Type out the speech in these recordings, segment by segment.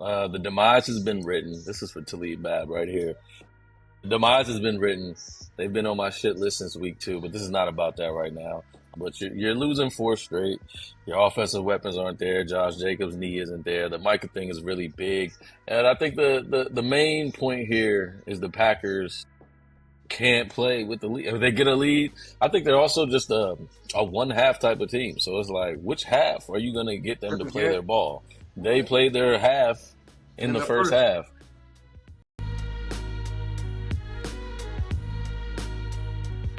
The demise has been written. This is for Talib Bab right here. The demise has been written. They've been on my shit list since week 2, but this is not about that right now. But you're losing 4 straight. Your offensive weapons aren't there. Josh Jacobs' knee isn't there. The Micah thing is really big. And I think the main point here is the Packers can't play with the lead. If they get a lead, I think they're also just a one half type of team. So it's like, which half are you going to get them to play their ball? They played their half in the first half.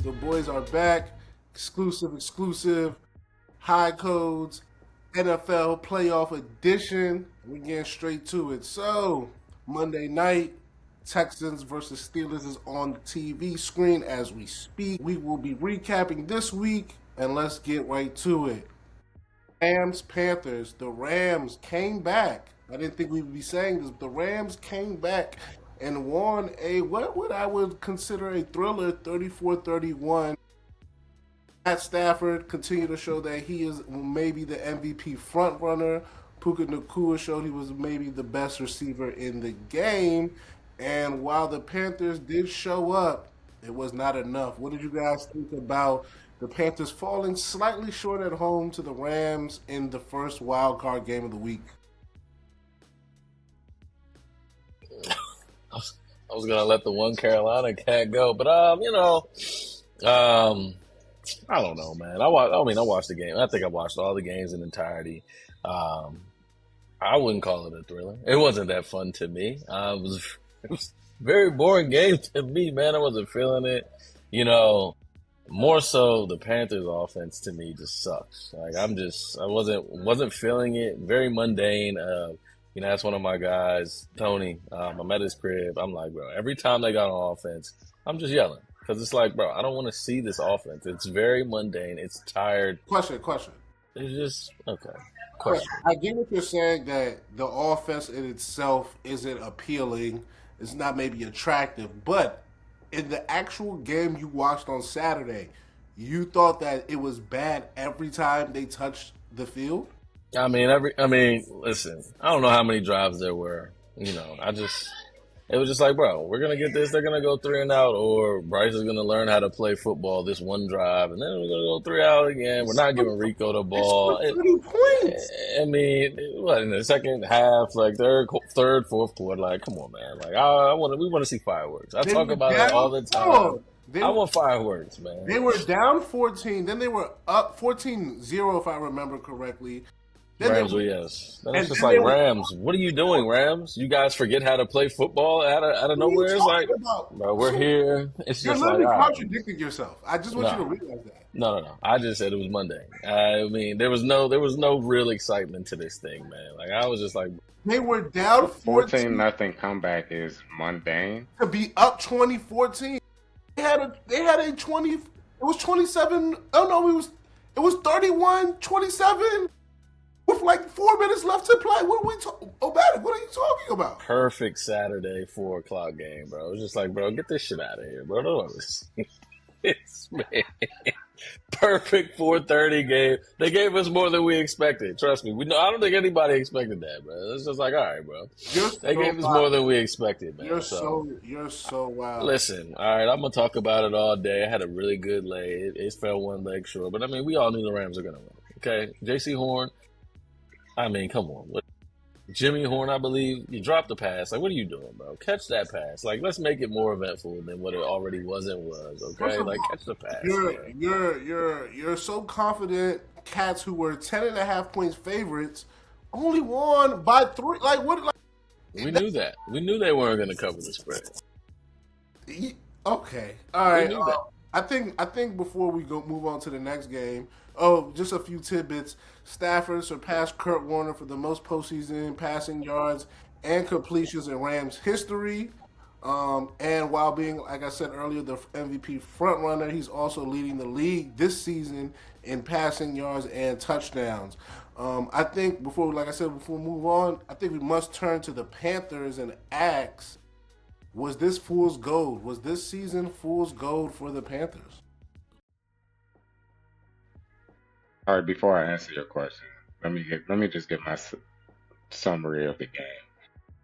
The boys are back. Exclusive. High Codes NFL Playoff Edition. We're getting straight to it. So, Monday night, Texans versus Steelers is on the TV screen as we speak. We will be recapping this week, and let's get right to it. Rams, Panthers. The Rams came back. I didn't think we would be saying this, but the Rams came back and won what I would consider a thriller, 34-31. Matt Stafford continued to show that he is maybe the MVP frontrunner. Puka Nacua showed he was maybe the best receiver in the game. And while the Panthers did show up, it was not enough. What did you guys think about the Panthers falling slightly short at home to the Rams in the first wild card game of the week? I was gonna let the one Carolina cat go, but I don't know, man. I watched the game. I think I watched all the games in entirety. I wouldn't call it a thriller. It wasn't that fun to me. It was a very boring game to me, man. I wasn't feeling it. More so the Panthers offense to me just sucks. Like I wasn't feeling it. Very mundane. That's one of my guys, Tony. I'm at his crib. I'm like, bro, every time they got on offense, I'm just yelling. Because it's like, bro, I don't want to see this offense. It's very mundane. It's tired. Question. It's just, okay. Question. I get what you're saying, that the offense in itself isn't appealing. It's not maybe attractive. But in the actual game you watched on Saturday, you thought that it was bad every time they touched the field? Listen, I don't know how many drives there were. It was just like, bro, we're going to get this. They're going to go 3 and out, or Bryce is going to learn how to play football this one drive, and then we're going to go 3 out again. We're not giving Rico the ball. 30 points. In the second half, like third, fourth quarter, like, come on, man. Like, we want to see fireworks. I talk about it all the time. I want fireworks, man. They were down 14, then they were up 14-0, if I remember correctly. Rams, yes. Then it's just like, Rams, what are you doing, Rams? You guys forget how to play football out of nowhere? It's like, bro, we're here. It's You're just literally like, contradicting yourself. I just want you to realize that. No. I just said it was Monday. There was no real excitement to this thing, man. Like, I was just like, they were down 14-0 comeback is mundane. To be up 2014. They had a 20. It was 27. Oh no, it was 31-27. With like 4 minutes left to play. What are we talking about? What are you talking about? Perfect Saturday 4:00 game, bro. It was just like, bro, get this shit out of here, bro. Don't ever see this, man. Perfect 4:30 game. They gave us more than we expected. Trust me. I don't think anybody expected that, bro. It's just like, all right, bro. They gave us more than we expected, man. You're so wild. Listen, all right, I'm gonna talk about it all day. I had a really good leg. It fell one leg short, but we all knew the Rams were gonna win. Okay, J.C. Horn. Come on. Jimmy Horn, I believe, you dropped the pass. Like, what are you doing, bro? Catch that pass. Like, let's make it more eventful than what it already was and was, okay? Like, catch the pass. You're so confident. Cats who were 10.5 points favorites only won by 3. Like, what? Like, we knew that. We knew they weren't going to cover the spread. Okay. All right. We knew that. I think before we move on to the next game, just a few tidbits. Stafford surpassed Kurt Warner for the most postseason passing yards and completions in Rams history. And while being, like I said earlier, the MVP frontrunner, he's also leading the league this season in passing yards and touchdowns. I think before we move on, I think we must turn to the Panthers and ask, was this fool's gold? Was this season fool's gold for the Panthers? All right, before I answer your question, let me just give my summary of the game.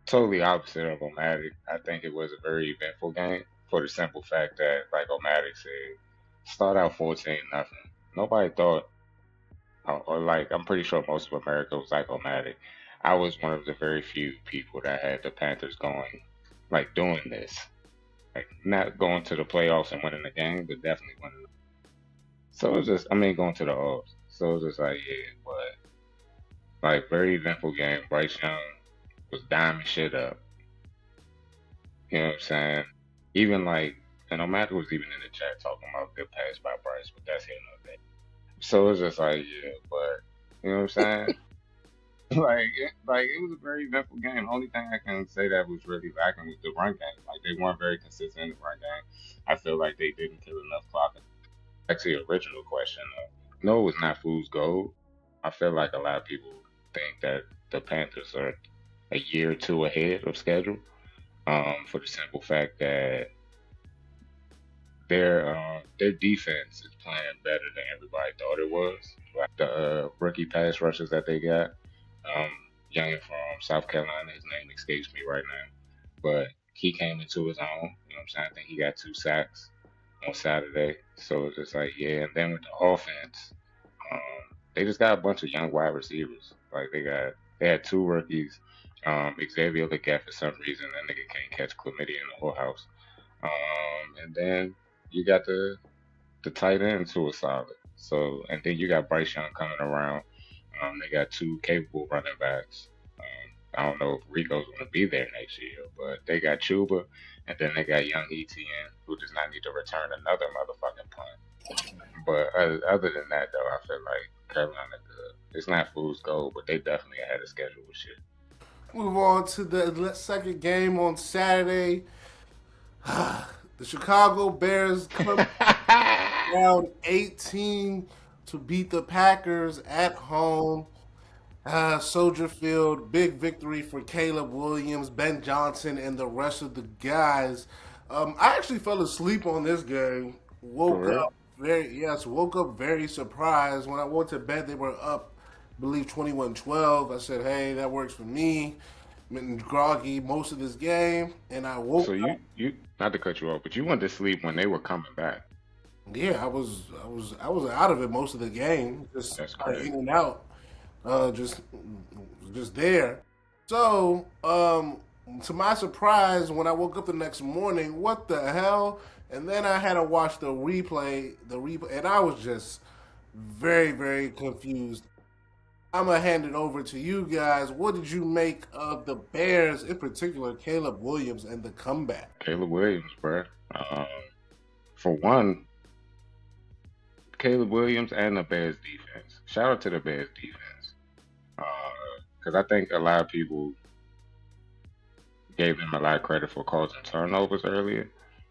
totally opposite of Omatic. I think it was a very eventful game for the simple fact that, like Omatic said, start out 14-0. Nobody thought, or like, I'm pretty sure most of America was like Omatic. I was one of the very few people that had the Panthers going, like doing this, like not going to the playoffs and winning the game, but definitely winning. So it was just, I mean, going to the offs. So it was just like, yeah, but like very eventful game. Bryce Young was diming shit up. You know what I'm saying? Even like, and O'Malley was even in the chat talking about good pass by Bryce, but that's here no day. So it's just like, yeah, but you know what I'm saying? Like it was a very eventful game. The only thing I can say that was really lacking was the run game. Like they weren't very consistent in the run game. I feel like they didn't kill enough clock. Actually, original question. No, it was not fool's gold. I feel like a lot of people think that the Panthers are a year or two ahead of schedule. For the simple fact that their defense is playing better than everybody thought it was. Like the rookie pass rushers that they got, um, young from South Carolina, his name escapes me right now, but he came into his own. You know what I'm saying? I think he got 2 sacks on Saturday. So it's just like, yeah. And then with the offense, they just got a bunch of young wide receivers. Like they had 2 rookies. Xavier Leggett for some reason that nigga can't catch chlamydia in the whole house. And then you got the tight ends who are solid. So and then you got Bryce Young coming around. They got 2 capable running backs. I don't know if Rico's going to be there next year, but they got Chuba, and then they got young ETN, who does not need to return another motherfucking punt. But other than that, though, I feel like Carolina good. It's not fool's gold, but they definitely had a schedule with shit. Move on to the second game on Saturday. The Chicago Bears come down 18 to beat the Packers at home. Soldier Field, big victory for Caleb Williams, Ben Johnson, and the rest of the guys. I actually fell asleep on this game. For real? Woke up very surprised. When I went to bed, they were up, I believe 21-12. I said, hey, that works for me. Been groggy most of this game, and I woke So up. you not to cut you off, but you went to sleep when they were coming back. Yeah, I was out of it most of the game, just That's kind of crazy. in and out, uh, just just there. So, to my surprise, when I woke up the next morning, what the hell? And then I had to watch the replay, and I was just very, very confused. I'm gonna hand it over to you guys. What did you make of the Bears, in particular, Caleb Williams and the comeback? Caleb Williams, bruh. Um, for one, Caleb Williams and the Bears defense. Shout out to the Bears defense. Because I think a lot of people gave them a lot of credit for causing turnovers earlier,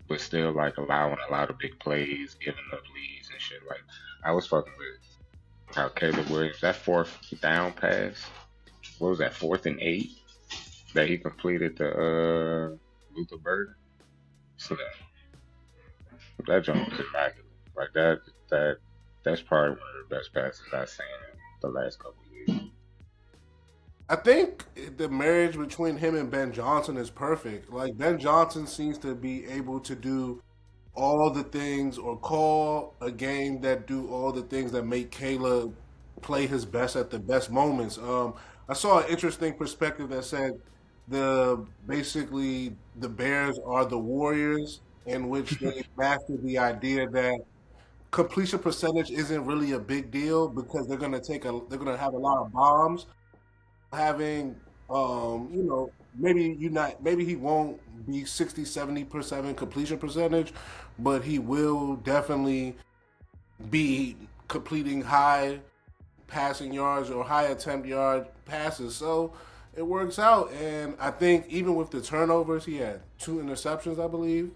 but still like allowing a lot of big plays, giving up leads and shit. Like I was fucking with how Caleb Williams, that 4th down pass, what was that, 4th and 8 that he completed to Luther Burden? So that jump was immaculate. Like that's probably one of the best passes I've seen in the last couple of years. I think the marriage between him and Ben Johnson is perfect. Like Ben Johnson seems to be able to do all the things or call a game that do all the things that make Caleb play his best at the best moments. I saw an interesting perspective that said basically the Bears are the Warriors, in which they mastered the idea that completion percentage isn't really a big deal because they're gonna have a lot of bombs. Having maybe he won't be 60-70% completion percentage, but he will definitely be completing high passing yards or high attempt yard passes. So it works out. And I think even with the turnovers, he had 2 interceptions, I believe.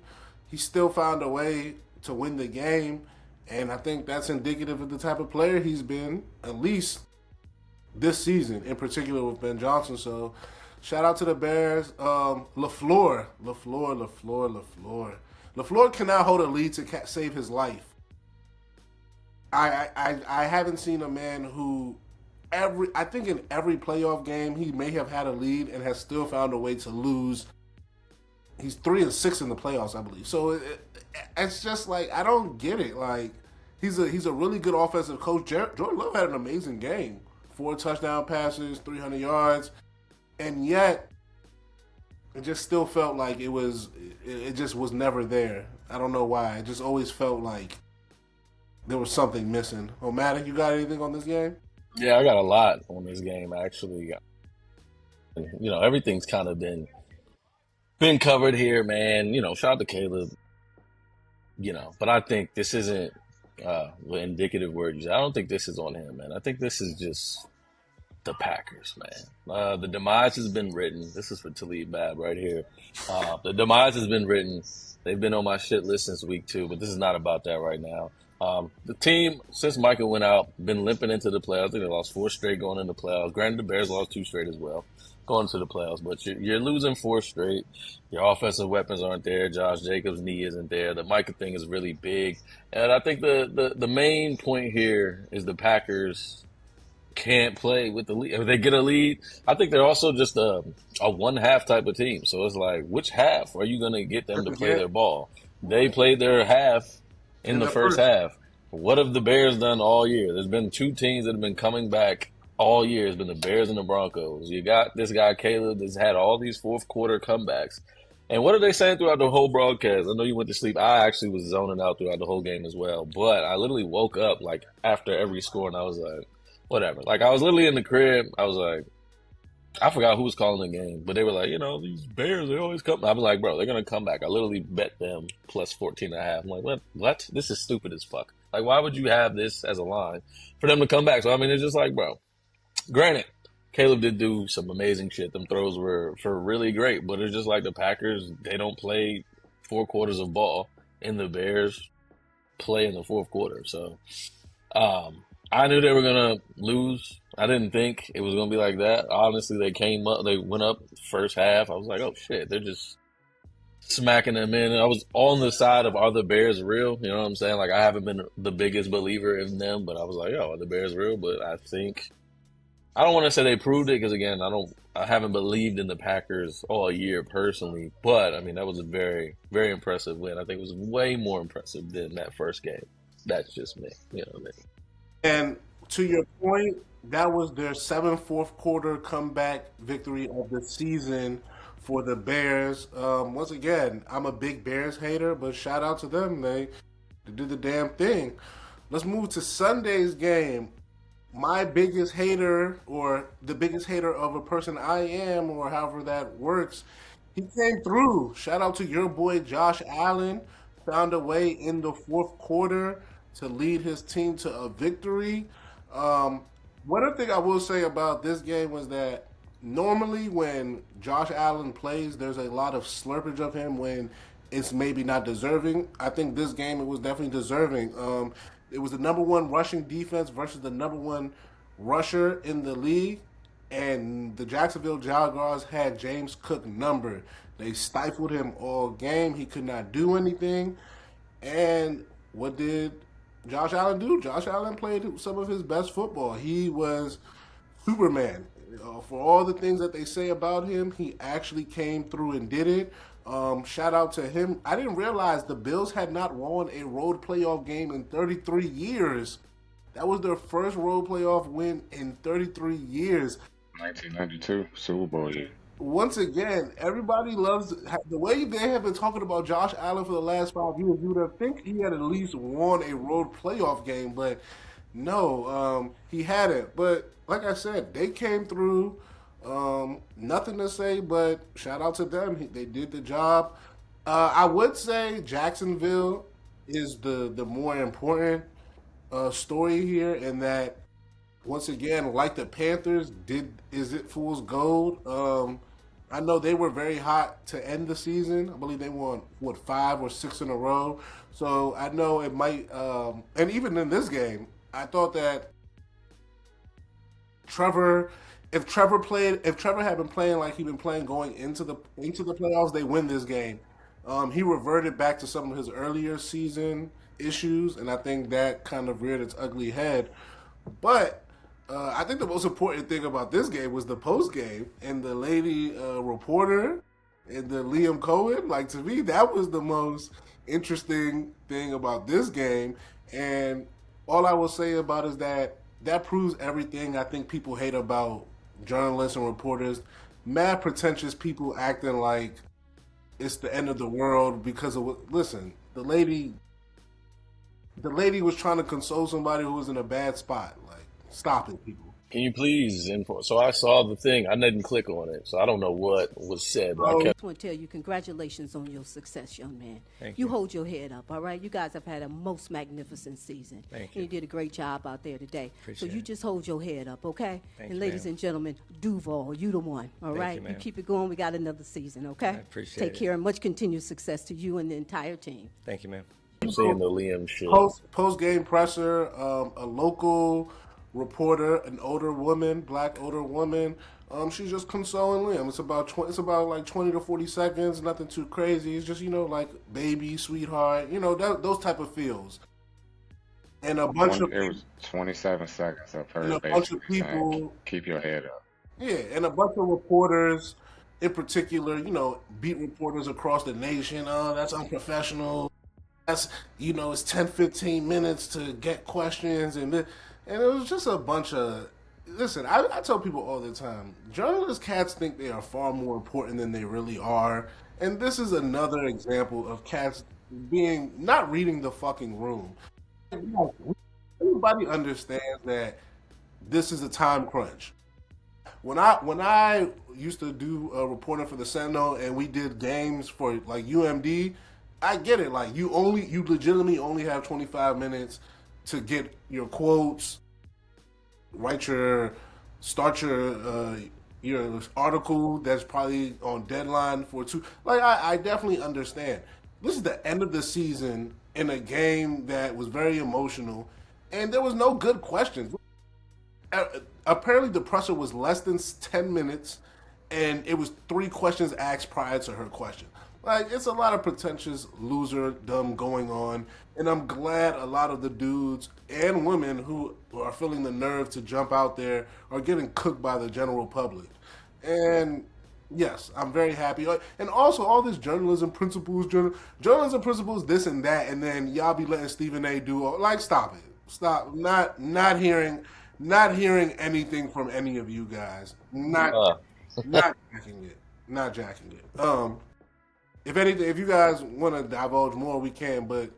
He still found a way to win the game. And I think that's indicative of the type of player he's been, at least this season, in particular with Ben Johnson. So shout out to the Bears. LaFleur cannot hold a lead to save his life. I haven't seen a man who I think in every playoff game he may have had a lead and has still found a way to lose. He's 3-6 in the playoffs, I believe. So it's just like I don't get it. Like he's a really good offensive coach. Jordan Love had an amazing game, 4 touchdown passes, 300 yards, and yet it just still felt like it just was never there. I don't know why. It just always felt like there was something missing. Matic, you got anything on this game? Yeah, I got a lot on this game actually. Everything's kind of been covered here, man. Shout out to Caleb. But I think this isn't the indicative word. I don't think this is on him, man. I think this is just the Packers, man. The demise has been written. This is for Talib Bab right here. The demise has been written. They've been on my shit list since week 2, but this is not about that right now. The team, since Micah went out, been limping into the playoffs. I think they lost 4 straight going into the playoffs. Granted, the Bears lost 2 straight as well going into the playoffs, but you're losing 4 straight. Your offensive weapons aren't there. Josh Jacobs' knee isn't there. The Micah thing is really big. And I think the main point here is the Packers can't play with the lead. If they get a lead, I think they're also just a one-half type of team. So it's like, which half are you going to get them to play their ball? They played their half in the first half. What have the Bears done all year? There's been 2 teams that have been coming back all year. It's been the Bears and the Broncos. You got this guy, Caleb, that's had all these fourth quarter comebacks. And what are they saying throughout the whole broadcast? I know you went to sleep. I actually was zoning out throughout the whole game as well. But I literally woke up like after every score and I was like, whatever. Like I was literally in the crib. I was like, I forgot who was calling the game, but they were like, these Bears, they always come. I was like, bro, they're going to come back. I literally bet them plus 14.5. I'm like, what? This is stupid as fuck. Like, why would you have this as a line for them to come back? So, I mean, it's just like, bro, granted, Caleb did do some amazing shit. Them throws were really great, but it's just like the Packers, they don't play 4 quarters of ball, and the Bears play in the fourth quarter. So, I knew they were going to lose. I didn't think it was going to be like that. Honestly, they went up first half. I was like, oh shit, they're just smacking them in. And I was on the side of, are the Bears real? You know what I'm saying? Like, I haven't been the biggest believer in them, but I was like, are the Bears real? But I think, I don't want to say they proved it because again, I haven't believed in the Packers all year personally, but I mean, that was a very, very impressive win. I think it was way more impressive than that first game. That's just me. You know what I mean? And to your point, that was their 7th fourth quarter comeback victory of the season for the Bears. Once again, I'm a big Bears hater, but shout out to them. They did the damn thing. Let's move to Sunday's game. My biggest hater, or the biggest hater of a person I am, or however that works, he came through. Shout out to your boy Josh Allen. Found a way in the fourth quarter to lead his team to a victory. One other thing I will say about this game was that normally when Josh Allen plays, there's a lot of slurpage of him when it's maybe not deserving. I think this game it was definitely deserving. It was the number 1 rushing defense versus the number 1 rusher in the league, and the Jacksonville Jaguars had James Cook numbered. They stifled him all game. He could not do anything. And what did Josh Allen do? Josh Allen played some of his best football. He was Superman. For all the things that they say about him, he actually came through and did it. Shout out to him. I didn't realize the Bills had not won a road playoff game in 33 years. That was their first road playoff win in 33 years. 1992 Super Bowl year. Once again, everybody loves the way they have been talking about Josh Allen for the last 5 years. You would have think he had at least won a road playoff game, but no, he hadn't. But like I said, they came through. Nothing to say, but shout out to them. They did the job. I would say Jacksonville is the more important story here, in that once again, like the Panthers, is it fool's gold? I know they were very hot to end the season. I believe they won 5 or 6 in a row. So I know it might. And even in this game, I thought that if Trevor had been playing like he'd been playing going into the playoffs, they win this game. He reverted back to some of his earlier season issues, and I think that kind of reared its ugly head. But I think the most important thing about this game was the post game and the lady reporter and the Liam Cohen. Like, to me, that was the most interesting thing about this game. And all I will say about it is that proves everything I think people hate about journalists and reporters. Mad pretentious people acting like it's the end of the world because of what. Listen, the lady was trying to console somebody who was in a bad spot. Like, stop it, people. Can you please inform? So I saw the thing. I didn't click on it, so I don't know what was said. But I Oh, kept. I want to tell you congratulations on your success, young man. Thank You you. hold your head up, all right? You guys have had a most magnificent season. Thank And you. you did a great job out there today. So Appreciate you it. just hold your head up, okay? Thank And you, ladies ma'am. and gentlemen, Duval, you the one, all Thank right? you, ma'am. keep it going. We got another season, okay? I appreciate Take it. care and much continued success to you and the entire team. Thank you, ma'am. I'm seeing the Liam shit. Post game presser, a local reporter, an older woman, black older woman. She's just consoling Liam. It's about like 20 to 40 seconds, nothing too crazy. It's just like baby, sweetheart, those type of feels. And a bunch of It was 27 seconds of and her a bunch of basically saying, people, keep your head up. yeah, and a bunch of reporters, in particular, beat reporters across the nation. Oh, that's unprofessional. That's it's 10, 15 minutes to get questions, and it was just a bunch of. Listen, I tell people all the time, journalist cats think they are far more important than they really are, and this is another example of cats not reading the fucking room. Everybody understands that this is a time crunch. When I used to do reporting for the Sentinel and we did games for like UMD, I get it. Like, you legitimately only have 25 minutes to get your quotes, start your article that's probably on deadline for two. Like, I definitely understand. This is the end of the season in a game that was very emotional, and there was no good questions. Apparently, the presser was less than 10 minutes, and it was 3 questions asked prior to her question. Like, it's a lot of pretentious loserdom going on, and I'm glad a lot of the dudes and women who are feeling the nerve to jump out there are getting cooked by the general public. And yes, I'm very happy. And also, all this journalism principles, this and that, and then y'all be letting Stephen A. do like, stop it, stop. Not hearing anything from any of you guys. Not jacking it. Not jacking it. If anything, if you guys want to divulge more, we can. But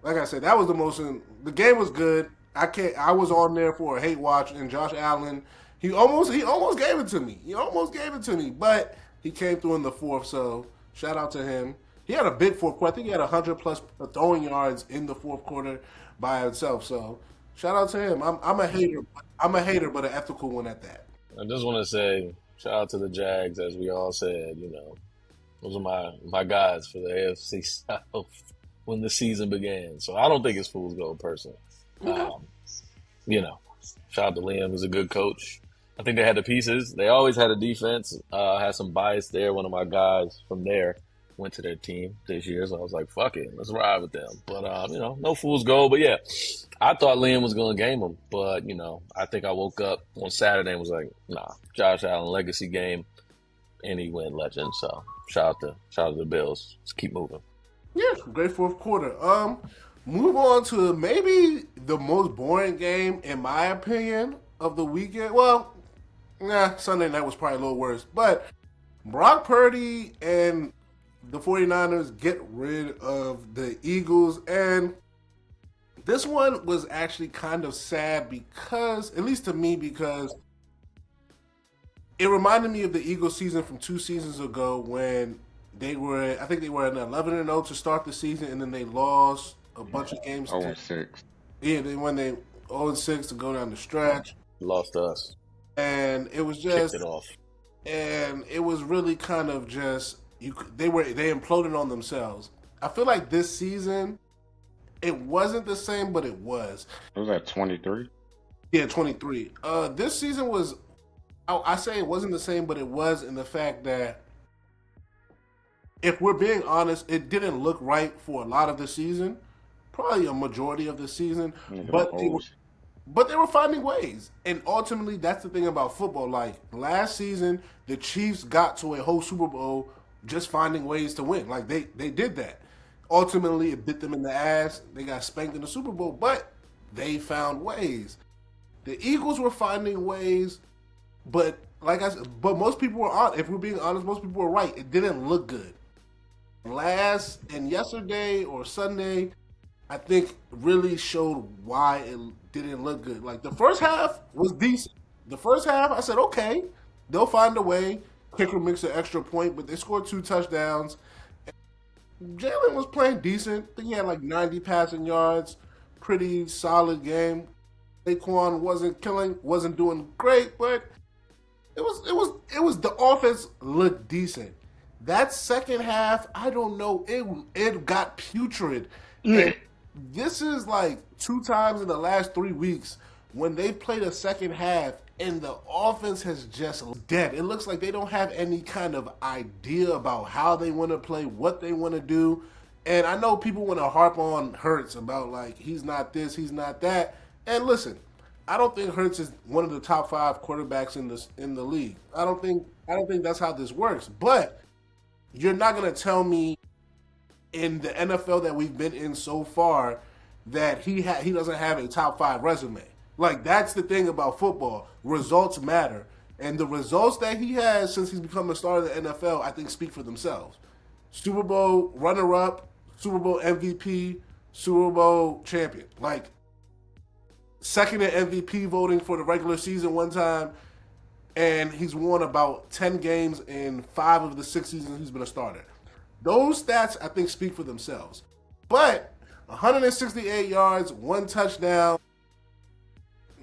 like I said, that was the most. The game was good. I was on there for a hate watch, and Josh Allen, he almost gave it to me. But he came through in the fourth. So shout out to him. He had a big fourth quarter. I think he had 100+ throwing yards in the fourth quarter by itself. So shout out to him. I'm a hater. But an ethical one at that. I just want to say shout out to the Jags, as we all said. Those are my guys for the AFC South when the season began. So I don't think it's fool's gold personally. Shout out to Liam. He's a good coach. I think they had the pieces. They always had a defense. Had some bias there. One of my guys from there went to their team this year. So I was like, fuck it. Let's ride with them. But, no fool's gold. But, yeah, I thought Liam was going to game him. But, I think I woke up on Saturday and was like, nah, Josh Allen legacy game. And he went legend. So shout out to the Bills. Let's keep moving. Yeah, great fourth quarter. Move on to maybe the most boring game, in my opinion, of the weekend. Well, Sunday night was probably a little worse. But Brock Purdy and the 49ers get rid of the Eagles. And this one was actually kind of sad because, at least to me, because it reminded me of the Eagles season from 2 seasons ago when I think they were at 11-0 to start the season, and then they lost a bunch of games. 0-6. Yeah, when they 0-6 to go down the stretch. Lost to us. And it was Kicked just, it off. and it was really kind of just, they imploded on themselves. I feel like this season, it wasn't the same, but it was. It was at 23. Yeah, 23. This season was, I say it wasn't the same, but it was in the fact that, if we're being honest, it didn't look right for a lot of the season, probably a majority of the season. Yeah, But But they were finding ways. And ultimately, that's the thing about football. Like, last season, the Chiefs got to a whole Super Bowl just finding ways to win. Like, they did that. Ultimately, it bit them in the ass. They got spanked in the Super Bowl, but they found ways. The Eagles were finding ways, but like I said, but most people were on. If we're being honest, most people were right. It didn't look good. Yesterday or Sunday, I think really showed why it didn't look good. Like the first half was decent. The first half, I said, okay, they'll find a way. Kicker makes an extra point, but they scored 2 touchdowns. Jalen was playing decent. I think he had like 90 passing yards. Pretty solid game. Saquon wasn't doing great, but it was the offense looked decent. That second half, I don't know, it got putrid. And this is like 2 times in the last 3 weeks when they've played a second half and the offense has just dead. It looks like they don't have any kind of idea about how they want to play, what they want to do. And I know people want to harp on Hurts about like he's not this, he's not that. And listen, I don't think Hurts is one of the top 5 quarterbacks in the league. I don't think that's how this works. But you're not going to tell me in the NFL that we've been in so far that he doesn't have a top 5 resume. Like, that's the thing about football. Results matter. And the results that he has since he's become a star of the NFL, I think, speak for themselves. Super Bowl runner-up, Super Bowl MVP, Super Bowl champion. Like, second in MVP voting for the regular season one time, and he's won about 10 games in 5 of the 6 seasons he's been a starter. Those stats, I think, speak for themselves. But 168 yards, 1 touchdown,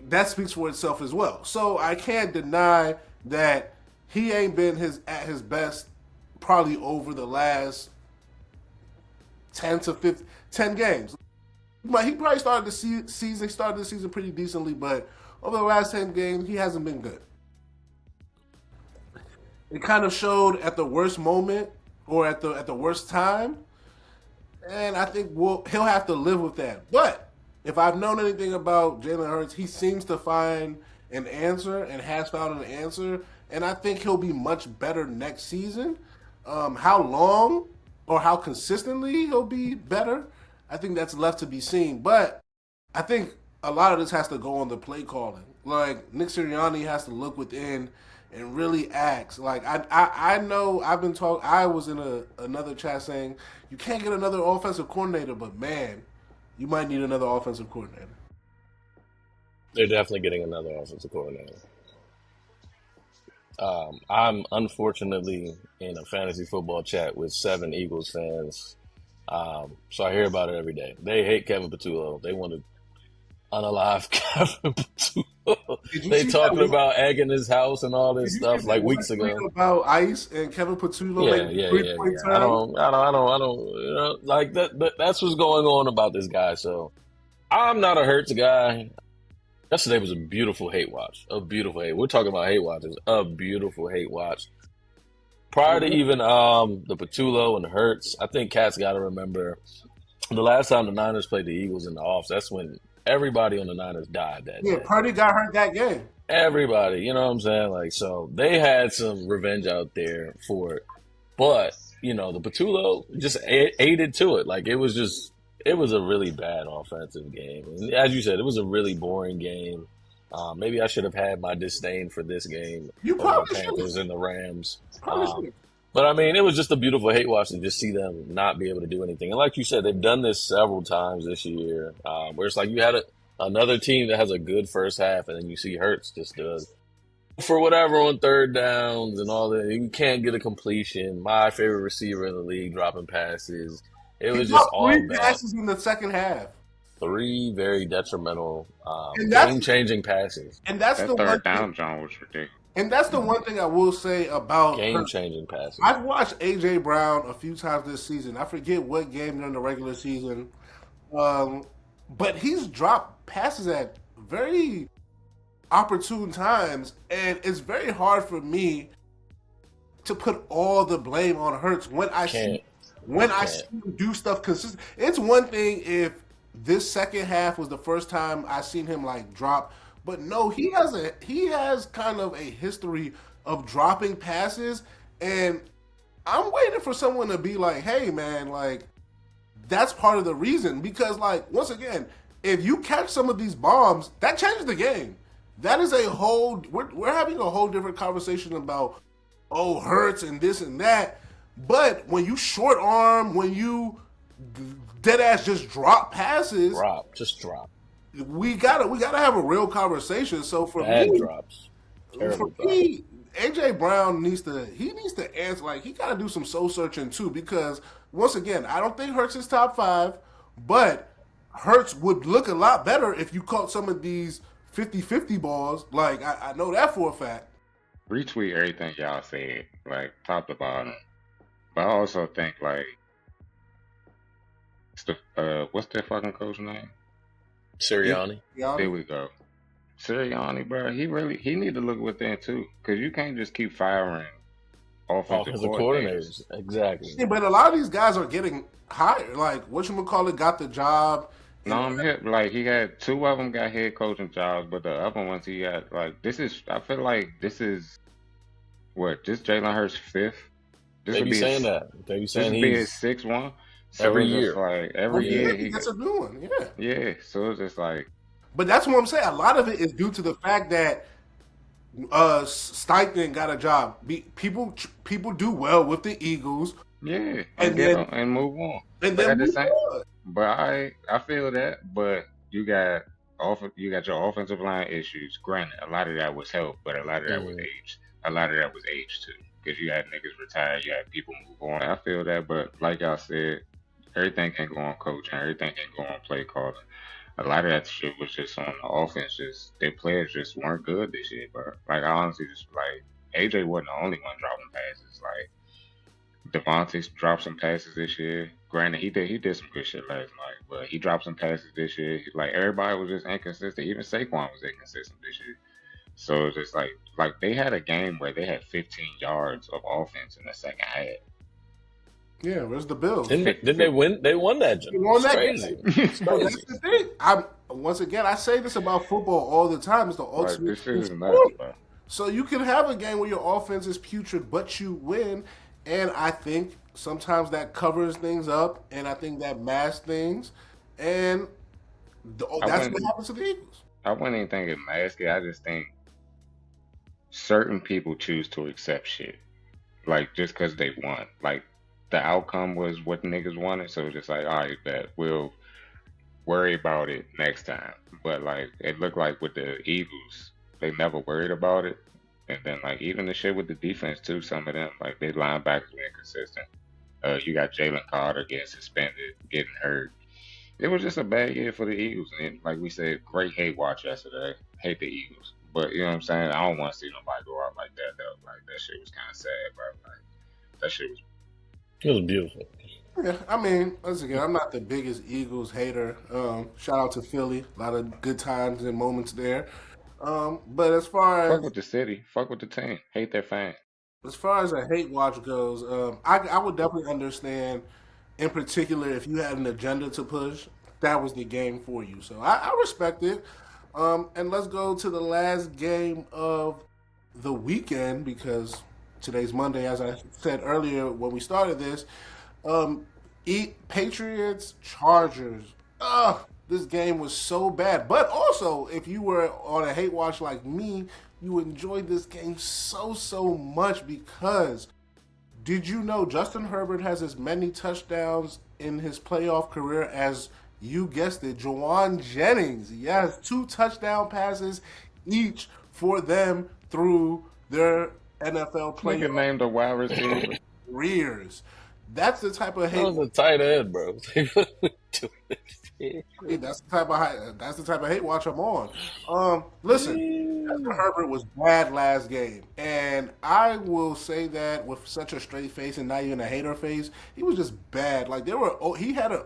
that speaks for itself as well. So I can't deny that he ain't been at his best probably over the last 10 games. But he probably started the season pretty decently, but over the last 10 games, he hasn't been good. It kind of showed at the worst moment or at the worst time, and I think he'll have to live with that. But if I've known anything about Jalen Hurts, he seems to find an answer and has found an answer, and I think he'll be much better next season. How long or how consistently he'll be better, I think that's left to be seen. But I think a lot of this has to go on the play calling. Like, Nick Sirianni has to look within and really ask. Like, I know I was in another chat saying, you can't get another offensive coordinator, but man, you might need another offensive coordinator. They're definitely getting another offensive coordinator. I'm unfortunately in a fantasy football chat with 7 Eagles fans, so I hear about it every day. They hate Kevin Patullo. They want to unalive Kevin Patullo. They talking about egging his house and all this stuff like weeks ago. About Ice and Kevin Patullo. Yeah. I don't. You know, like that's what's going on about this guy. So I'm not a Hurts guy. Yesterday was a beautiful hate watch. We're talking about hate watches. A beautiful hate watch. Prior to even the Patullo and the Hurts, I think Cat's got to remember the last time the Niners played the Eagles in the offs. That's when everybody on the Niners died that day. Yeah, Purdy got hurt that game. Everybody, you know what I'm saying? Like, so they had some revenge out there for it. But, you know, the Patullo just aided to it. Like, it was a really bad offensive game. And as you said, it was a really boring game. Maybe I should have had my disdain for this game. You probably should. Panthers and the Rams. Probably should. But, I mean, it was just a beautiful hate watch to just see them not be able to do anything. And like you said, they've done this several times this year where it's like you had another team that has a good first half, and then you see Hurts just does for whatever on third downs and all that. You can't get a completion. My favorite receiver in the league dropping passes. It was just all bad. 3 passes in the second half. 3 very detrimental, game-changing passes. And that's that the third down, John, was ridiculous. And that's the one thing I will say about game-changing passes. I've watched A.J. Brown a few times this season. I forget what game during the regular season. But he's dropped passes at very opportune times, and it's very hard for me to put all the blame on Hurts when I see him do stuff consistent. It's one thing if this second half was the first time I seen him like drop. But no, he has kind of a history of dropping passes, and I'm waiting for someone to be like, hey man, like that's part of the reason, because like once again, if you catch some of these bombs, that changes the game. That is a whole we're having a whole different conversation about Hurts and this and that. But when you short arm, when you dead ass just drop passes, just drop. We gotta have a real conversation. So for Bad me, drops. For me, AJ Brown needs to answer. Like, he gotta do some soul searching too, because once again, I don't think Hurts is top 5, but Hurts would look a lot better if you caught some of these 50-50 balls. Like, I know that for a fact. Retweet everything y'all said, like top to bottom. But I also think like, what's that fucking coach name? Sirianni. There we go. Sirianni, bro, he need to look within too, because you can't just keep firing offensive coordinators. Exactly. Yeah, but a lot of these guys are getting hired. Like, whatchamacallit got the job. No, I'm here. Like, he had 2 of them got head coaching jobs, but the other ones he got, like, I feel like this is this Jalen Hurts' 5th. They be saying that. They be saying he's 6th one. So every it's year. just like every year he gets a new one. Yeah. Yeah. So it's just like. But that's what I'm saying. A lot of it is due to the fact that Steichen got a job. People do well with the Eagles. Yeah, and move on. And then move on. But I feel that. But you got your offensive line issues. Granted, a lot of that was help, but a lot of that was age. A lot of that was age too, because you had niggas retire, you had people move on. I feel that, but like I said, everything can go on coaching, everything can go on play calling. A lot of that shit was just on the offense. Just their players just weren't good this year, bro. Like, I honestly just like AJ wasn't the only one dropping passes. Like, Devontae dropped some passes this year. Granted, he did some good shit last night, but he dropped some passes this year. Like, everybody was just inconsistent. Even Saquon was inconsistent this year. So it's just like they had a game where they had 15 yards of offense in the second half. Yeah, where's the Bills? Didn't they win? They won that. They won that game. That's the thing. Once again, I say this about football all the time. It's the ultimate sport. So you can have a game where your offense is putrid, but you win. And I think sometimes that covers things up, and I think that masks things. And that's what happens to the Eagles. I wouldn't even think it masks it. I just think certain people choose to accept shit. Like, just because they won. Like, the outcome was what niggas wanted, so it's just like, all right, bet we'll worry about it next time. But like, it looked like with the Eagles, they never worried about it. And then like, even the shit with the defense too, some of them, like, their linebackers were inconsistent. You got Jalen Carter getting suspended, getting hurt. It was just a bad year for the Eagles. And like we said, great hate watch yesterday. Hate the Eagles. But you know what I'm saying? I don't want to see nobody go out like that though. Like, that shit was kind of sad, bro. Like, that shit was. It was beautiful. Yeah, I mean, once again, I'm not the biggest Eagles hater. Shout out to Philly. A lot of good times and moments there. But as far as... Fuck with the city. Fuck with the team. Hate their fans. As far as a hate watch goes, I would definitely understand, in particular, if you had an agenda to push, that was the game for you. So I respect it. And let's go to the last game of the weekend, because today's Monday, as I said earlier when we started this. Patriots, Chargers. This game was so bad. But also, if you were on a hate watch like me, you enjoyed this game so much, because did you know Justin Herbert has as many touchdowns in his playoff career as, you guessed it, Juwan Jennings? Yes, 2 touchdown passes each for them through their NFL playoff. Nigga named a wide receiver. Careers. That's the type of hate. That was a tight end, bro. That's the type of hate watch I'm on. Listen, Justin Herbert was bad last game, and I will say that with such a straight face and not even a hater face. He was just bad. Like, he had a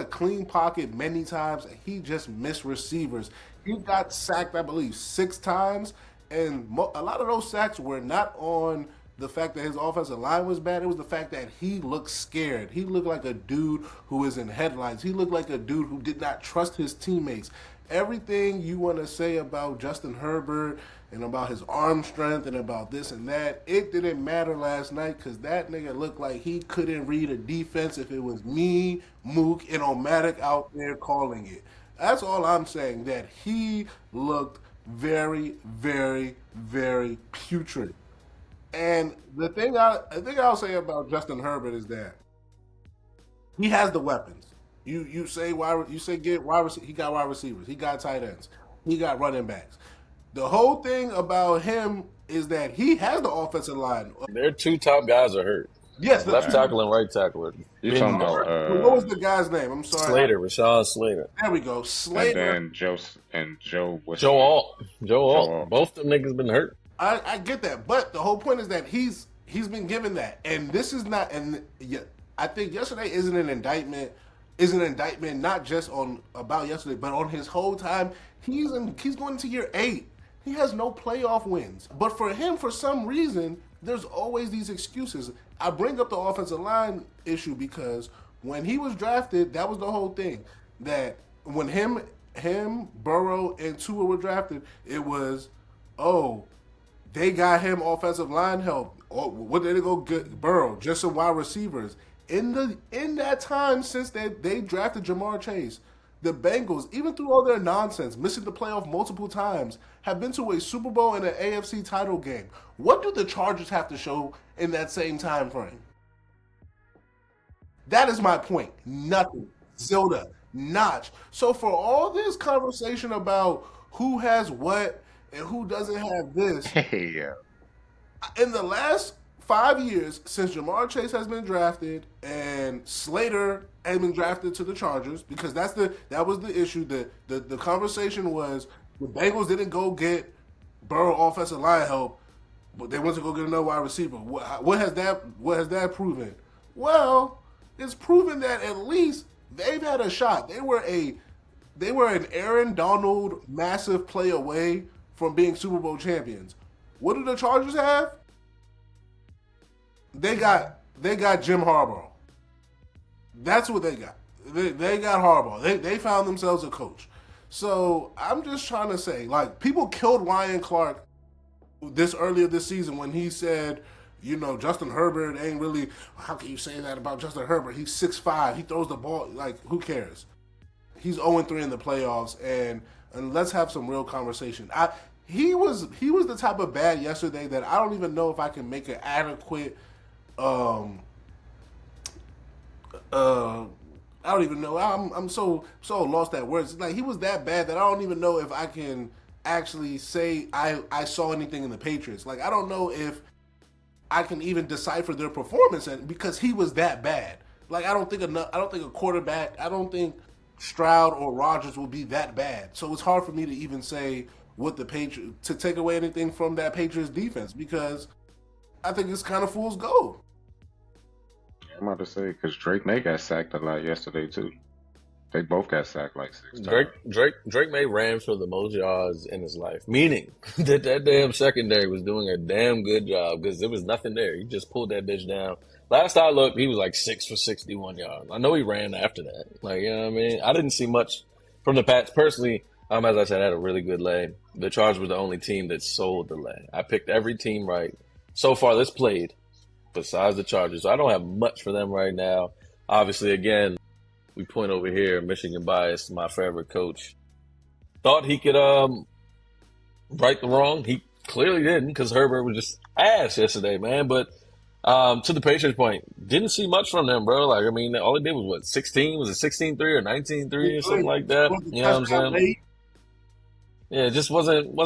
clean pocket many times, and he just missed receivers. He got sacked, I believe, 6 times, and a lot of those sacks were not on the fact that his offensive line was bad. It was the fact that he looked scared. He looked like a dude who was in headlines. He looked like a dude who did not trust his teammates. Everything you want to say about Justin Herbert and about his arm strength and about this and that, it didn't matter last night because that nigga looked like he couldn't read a defense if it was me, Mook, and Omatic out there calling it. That's all I'm saying, that he looked very, very, very putrid. And the thing I'll say about Justin Herbert is that he has the weapons. You say get wide receivers. He got wide receivers. He got tight ends. He got running backs. The whole thing about him is that he has the offensive line. Their two top guys are hurt. Yes, left tackle and right tackle. You're talking about what was the guy's name? I'm sorry. Rashawn Slater. There we go. Slater. And then Joe. Joe Alt. Both of them niggas been hurt. I get that, but the whole point is that he's been given that, and this is not. And I think yesterday is an indictment not just about yesterday, but on his whole time. He's going into year 8. He has no playoff wins, but for him, for some reason, there's always these excuses. I bring up the offensive line issue because when he was drafted, that was the whole thing. That when him, Burrow, and Tua were drafted, it was, they got him offensive line help. What did they go get? Burrow, just some wide receivers. In that time since they drafted Jamar Chase, the Bengals, even through all their nonsense, missing the playoff multiple times, have been to a Super Bowl and an AFC title game. What do the Chargers have to show in that same time frame? That is my point. Nothing. Zilda. Notch. So for all this conversation about who has what and who doesn't have this, in the last 5 years since Jamar Chase has been drafted and Slater has been drafted to the Chargers, because that was the issue. The conversation was the Bengals didn't go get Burrow offensive line help, but they went to go get another wide receiver. What has that proven? Well, it's proven that at least they've had a shot. They were an Aaron Donald massive play away from being Super Bowl champions. What do the Chargers have? They got Jim Harbaugh. That's what they got. They got Harbaugh. They found themselves a coach. So I'm just trying to say, like, people killed Ryan Clark earlier this season when he said, Justin Herbert ain't really. How can you say that about Justin Herbert? He's 6'5". He throws the ball. Like, who cares? He's 0-3 in the playoffs, and let's have some real conversation. He was the type of bad yesterday that I don't even know if I can make an adequate. I don't even know. I'm so lost at words. Like, he was that bad that I don't even know if I can actually say I saw anything in the Patriots. Like, I don't know if I can even decipher their performance, and because he was that bad. Like, I don't think a quarterback. I don't think Stroud or Rodgers will be that bad. So it's hard for me to even say what the Patriots, to take away anything from that Patriots defense, because I think it's kind of fool's gold. I'm about to say, because Drake May got sacked a lot yesterday too. They both got sacked like 6 times. Drake May ran for the most yards in his life, meaning that damn secondary was doing a damn good job because there was nothing there. He just pulled that bitch down. Last I looked, he was like 6 for 61 yards. I know he ran after that. Like, you know what I mean? I didn't see much from the Pats personally. As I said, I had a really good lay. The Chargers were the only team that sold the lay. I picked every team right so far that's played besides the Chargers. So I don't have much for them right now. Obviously, again, we point over here, Michigan bias, my favorite coach. Thought he could right the wrong. He clearly didn't, because Herbert was just ass yesterday, man. But to the Patriots point, didn't see much from them, bro. Like, I mean, all he did was what, 16? Was it 16-3 or 19-3 or something like that? You know what I'm saying? Yeah, it just wasn't,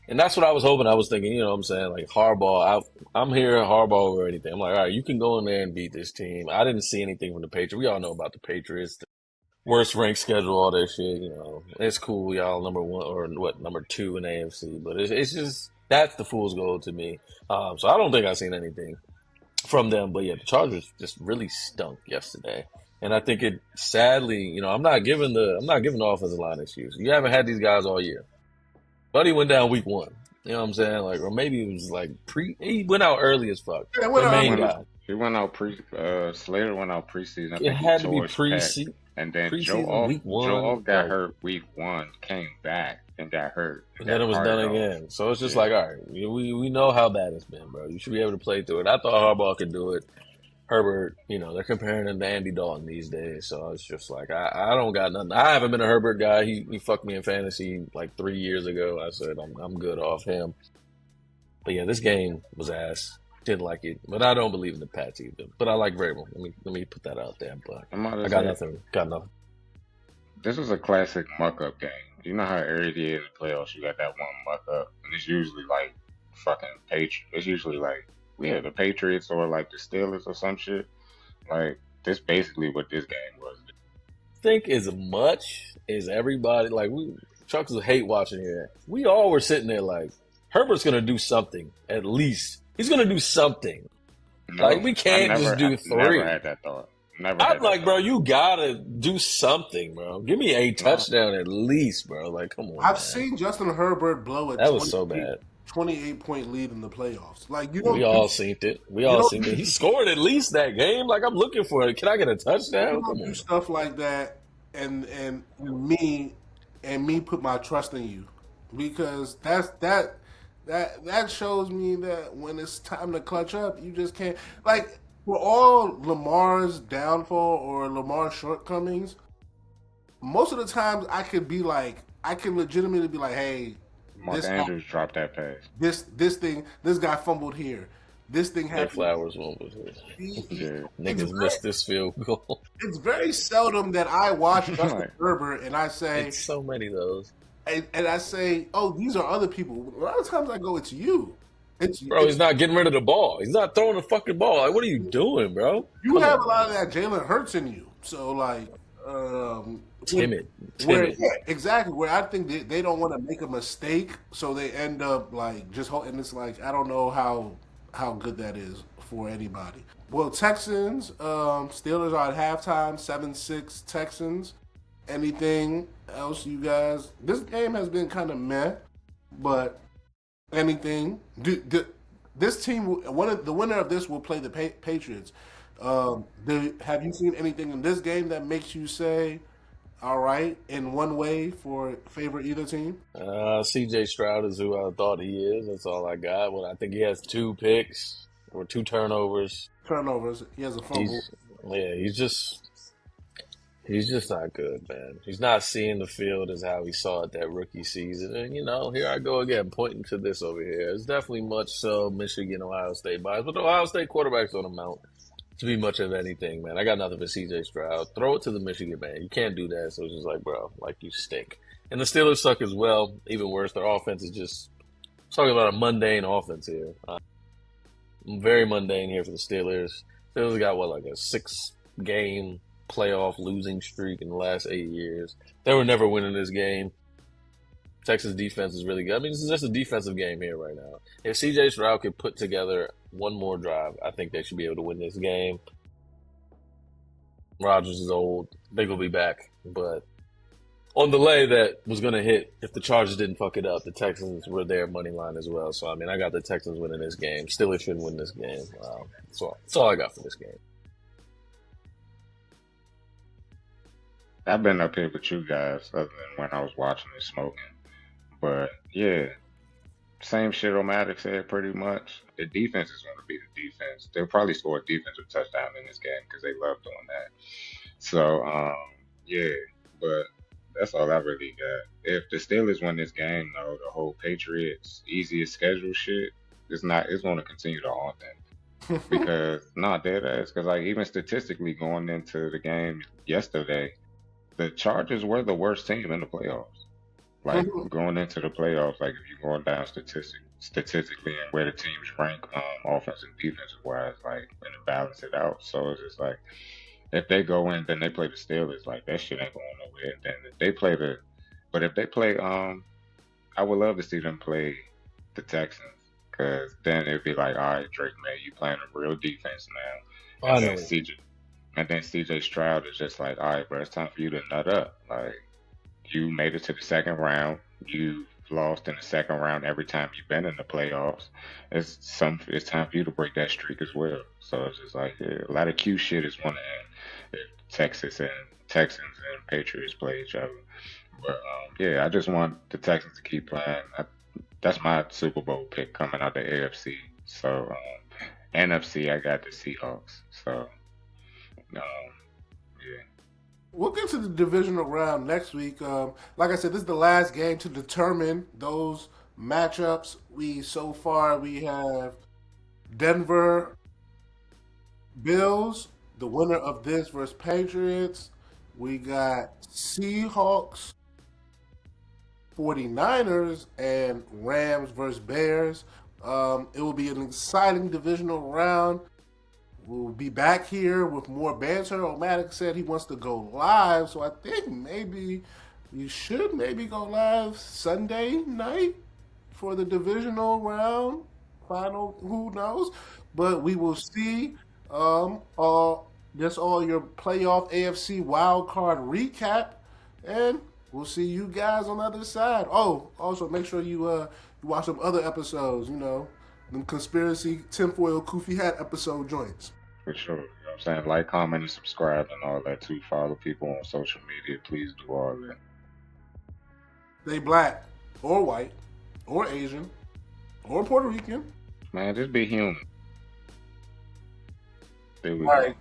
and that's what I was hoping. I was thinking, you know what I'm saying, like Harbaugh. I'm here Harbaugh over anything. I'm like, all right, you can go in there and beat this team. I didn't see anything from the Patriots. We all know about the Patriots, the worst ranked schedule, all that shit. You know, it's cool. Y'all number 1 or number 2 in AFC, but it's just, that's the fool's gold to me. So I don't think I've seen anything from them. But yeah, the Chargers just really stunk yesterday. And I think it, sadly, I'm not giving the offensive line excuse. You haven't had these guys all year. Buddy went down week 1. You know what I'm saying? Like, or maybe it was like he went out early as fuck. Yeah, The main When guy. he went out Slater went out preseason. I It think he had to be tore his pec. preseason. And then Preseason week Joe 1. Off got Right. hurt week 1, came back and got hurt. And then it was got done hired off. again. So it's just Yeah. like, all right, we know how bad it's been, bro. You should be able to play through it. I thought Harbaugh could do it. Herbert, they're comparing him to Andy Dalton these days. So it's just like, I don't got nothing. I haven't been a Herbert guy. He fucked me in fantasy like 3 years ago. I said, I'm good off him. But yeah, this game was ass. Didn't like it. But I don't believe in the Pats either. But I like Vrabel. Let me put that out there. But I got nothing. Got nothing. This was a classic muck-up game. You know how every year in the playoffs you got that one muck-up, and it's usually like fucking Patriots. It's usually like the Patriots or like the Steelers or some shit. Like this basically what this game was. Think as much as everybody Chucks will hate watching here. We all were sitting there like Herbert's gonna do something at least. He's gonna do something. No, we can't just do 3. Never had that thought. I'm like, bro, you gotta do something, bro. Give me a touchdown at least, bro. Like, come on. I've seen Justin Herbert blow that was so bad. 28-point lead in the playoffs. Like we all seen it. We all seen it. He scored at least that game. Like I'm looking for it. Can I get a touchdown? Come on. Do stuff like that, and me put my trust in you, because that shows me that when it's time to clutch up, you just can't. Like for all Lamar's downfall or Lamar's shortcomings, most of the times I can legitimately be like, hey. Mark Andrews dropped that pass. This guy fumbled here. This thing happened. Flowers fumbled here. Niggas missed this field goal. It's very seldom that I watch Justin Herbert and I say, it's so many of those. And I say, oh, these are other people. A lot of times I go, it's you. Bro, he's not getting rid of the ball. He's not throwing the fucking ball. Like, what are you doing, bro? You have a lot of that Jalen Hurts in you. So, like, timid. Exactly. Where I think they don't want to make a mistake, so they end up like just and it's like I don't know how good that is for anybody. Well, Texans, Steelers are at halftime, 7-6 Texans. Anything else, you guys? This game has been kind of meh, but anything? This team, the winner of this will play the Patriots. Have you seen anything in this game that makes you say, all right, in one way for favor either team? CJ Stroud is who I thought he is. That's all I got. Well, I think he has 2 picks or 2 turnovers. He has a fumble. He's just not good, man. He's not seeing the field as how he saw it that rookie season. And, here I go again, pointing to this over here. It's definitely much so Michigan, Ohio State bias, but the Ohio State quarterbacks don't amount to be much of anything, man. I got nothing for CJ Stroud. Throw it to the Michigan man. You can't do that. So it's just like, bro, like you stink. And the Steelers suck as well. Even worse, their offense is just talking about a mundane offense here. Very mundane here for the Steelers. Steelers got like a 6-game playoff losing streak in the last 8 years. They were never winning this game. Texas defense is really good. I mean, this is just a defensive game here right now. If CJ Stroud could put together one more drive, I think they should be able to win this game. Rodgers is old. They will be back. But on the lay that was going to hit, if the Chargers didn't fuck it up, the Texans were their money line as well. So, I mean, I got the Texans winning this game. Steelers shouldn't win this game. That's all I got for this game. I've been up here with you guys other than when I was watching and smoking. But, yeah, same shit O'Malley said pretty much. The defense is going to be the defense. They'll probably score a defensive touchdown in this game because they love doing that. So, yeah, but that's all I really got. If the Steelers win this game, though, the whole Patriots easiest schedule shit, it's going to continue to haunt them. Because, dead ass. Because, like, even statistically going into the game yesterday, the Chargers were the worst team in the playoffs. Like, going into the playoffs, like, if you're going down statistically and where the teams rank offensive and defensive wise, like, and to balance it out. So it's just like, if they go in, then they play the Steelers, like, that shit ain't going nowhere. Then if they play I would love to see them play the Texans, because then it'd be like, all right, Drake, man, you playing a real defense now. And then CJ Stroud is just like, all right, bro, it's time for you to nut up. Like, you made it to the second round. You lost in the second round every time you've been in the playoffs. It's time for you to break that streak as well. So it's just like a lot of cute shit is one end. Texans and Patriots play each other. But yeah, I just want the Texans to keep playing. That's my Super Bowl pick coming out the AFC. So NFC, I got the Seahawks. So yeah. We'll get to the divisional round next week. Like I said, this is the last game to determine those matchups. So far we have Denver Bills, the winner of this versus Patriots. We got Seahawks, 49ers, and Rams versus Bears. It will be an exciting divisional round. We'll be back here with more banter. Omatic said he wants to go live, so I think maybe we should go live Sunday night for the divisional round final. Who knows? But we will see. That's all your playoff AFC wild card recap, and we'll see you guys on the other side. Oh, also make sure you watch some other episodes. You know, them conspiracy tinfoil kufi hat episode joints. For sure. You know what I'm saying? Like, comment, and subscribe and all that too. Follow people on social media. Please do all that. They black or white or Asian or Puerto Rican. Man, just be human. There we All right. go.